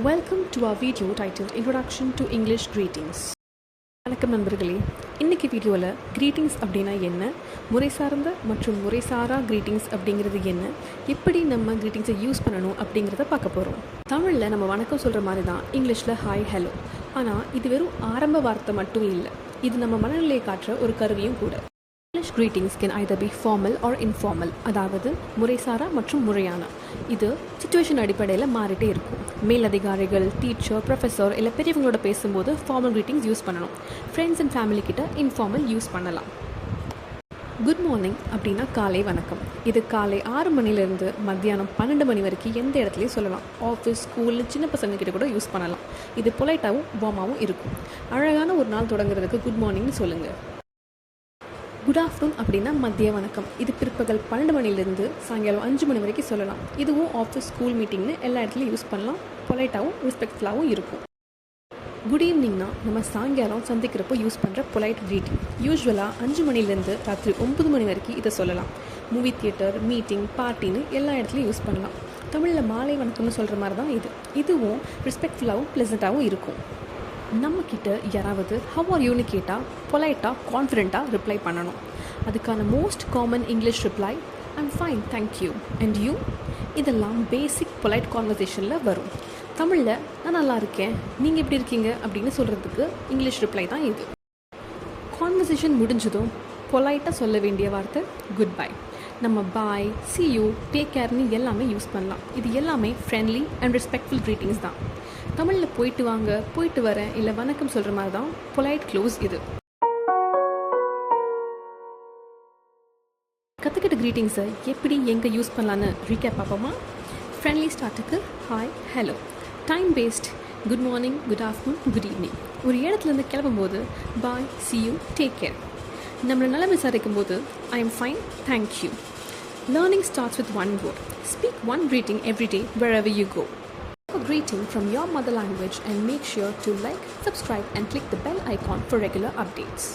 Welcome to our video titled Introduction to English Greetings. வணக்கம் நண்பர்களே, இன்றைக்கி வீடியோவில் க்ரீட்டிங்ஸ் அப்படின்னா என்ன, முறை சார்ந்த மற்றும் முறை சாரா க்ரீட்டிங்ஸ் அப்படிங்கிறது என்ன, எப்படி நம்ம க்ரீட்டிங்ஸை யூஸ் பண்ணணும் அப்படிங்கிறத பார்க்க போகிறோம். தமிழில் நம்ம வணக்கம் சொல்கிற மாதிரி தான் இங்கிலீஷில் ஹாய் ஹலோ. ஆனால் இது வெறும் ஆரம்ப வார்த்தை மட்டும் இல்லை, இது நம்ம மனநிலையை காட்டுற ஒரு கருவியும் கூட. English greetings can either be formal or informal, அதாவது முறைசாரா மற்றும் முறையான. இது சிச்சுவேஷன் அடிப்படையில் மாறிட்டே இருக்கும். மேலதிகாரிகள், டீச்சர், ப்ரொஃபஸர் இல்லை பெரியவங்களோட பேசும்போது ஃபார்மல் greetings யூஸ் பண்ணணும். ஃப்ரெண்ட்ஸ் அண்ட் ஃபேமிலி கிட்ட இன்ஃபார்மல் யூஸ் பண்ணலாம். குட் மார்னிங் அப்படின்னா காலை வணக்கம். இது காலை 6 மணிலேருந்து மத்தியானம் 12 மணி வரைக்கும் எந்த இடத்துலையும் சொல்லலாம். ஆஃபீஸ், ஸ்கூல், சின்ன பசங்க கிட்ட கூட யூஸ் பண்ணலாம். இது பொலைட்டாகவும் வார்மாகவும் இருக்கும். அழகான ஒரு நாள் தொடங்குறதுக்கு குட் மார்னிங்னு சொல்லுங்கள். குட் ஆஃப்டர்நூன் அப்படின்னா மதிய வணக்கம். இது பிற்பகல் 12 மணிலேருந்து சாயங்காலம் 5 மணி வரைக்கும் சொல்லலாம். இதுவும் ஆஃபீஸ், ஸ்கூல் மீட்டிங்னு எல்லா இடத்துலையும் யூஸ் பண்ணலாம். பொலைட்டாகவும் ரெஸ்பெக்ட்ஃபுல்லாகவும் இருக்கும். குட் ஈவினிங்னா நம்ம சாயங்காலம் சந்திக்கிறப்போ யூஸ் பண்ணுற பொலைட் க்ரீட்டிங். யூஸ்வலாக 5 மணிலேருந்து ராத்திரி 9 மணி வரைக்கும் இதை சொல்லலாம். மூவி தியேட்டர், மீட்டிங், பார்ட்டின்னு எல்லா இடத்துலையும் யூஸ் பண்ணலாம். தமிழில் மாலை வணக்கம்னு சொல்கிற மாதிரி தான் இதுவும் ரெஸ்பெக்ட்ஃபுல்லாகவும் ப்ளசண்ட்டாகவும் இருக்கும். நம்மக்கிட்ட யாராவது ஹவ் ஆர் யூன்னு கேட்டால் பொலைட்டாக கான்ஃபிடெண்ட்டாக ரிப்ளை பண்ணணும். அதுக்கான most common English reply I'm fine, thank you, and you. இதெல்லாம் பேசிக் பொலைட் கான்வர்சேஷனில் வரும். தமிழில் நான் நல்லா இருக்கேன், நீங்கள் எப்படி இருக்கீங்க அப்படின்னு சொல்கிறதுக்கு இங்கிலீஷ் ரிப்ளை தான் இது. கான்வர்சேஷன் முடிஞ்சதும் பொலைட்டாக சொல்ல வேண்டிய வார்த்தை குட் பை. நம்ம பாய், சி யூ, டேக் கேர்னு எல்லாமே யூஸ் பண்ணலாம். இது எல்லாமே ஃப்ரெண்ட்லி அண்ட் ரெஸ்பெக்ட்ஃபுல் க்ரீட்டிங்ஸ் தான். தமிழில் போயிட்டு வாங்க, போயிட்டு வரேன் இல்லை வணக்கம் சொல்கிற மாதிரி தான் பொலைட் க்ளோஸ் இது. கற்றுக்கிட்ட க்ரீட்டிங்ஸை எப்படி எங்கே யூஸ் பண்ணலான்னு ரீகேப் பார்ப்போமா? ஃப்ரெண்ட்லி ஸ்டார்ட்டுக்கு hi hello. Time based good morning, good afternoon, good evening. ஒரு இடத்துலேருந்து கிளம்பும்போது bye, see you, take care. நம்மளை நல்லா விசாரிக்கும் போது I am fine, thank you. Learning starts with one word. Speak one greeting every day wherever you go. A greeting from your mother language and make sure to like, subscribe and click the bell icon for regular updates.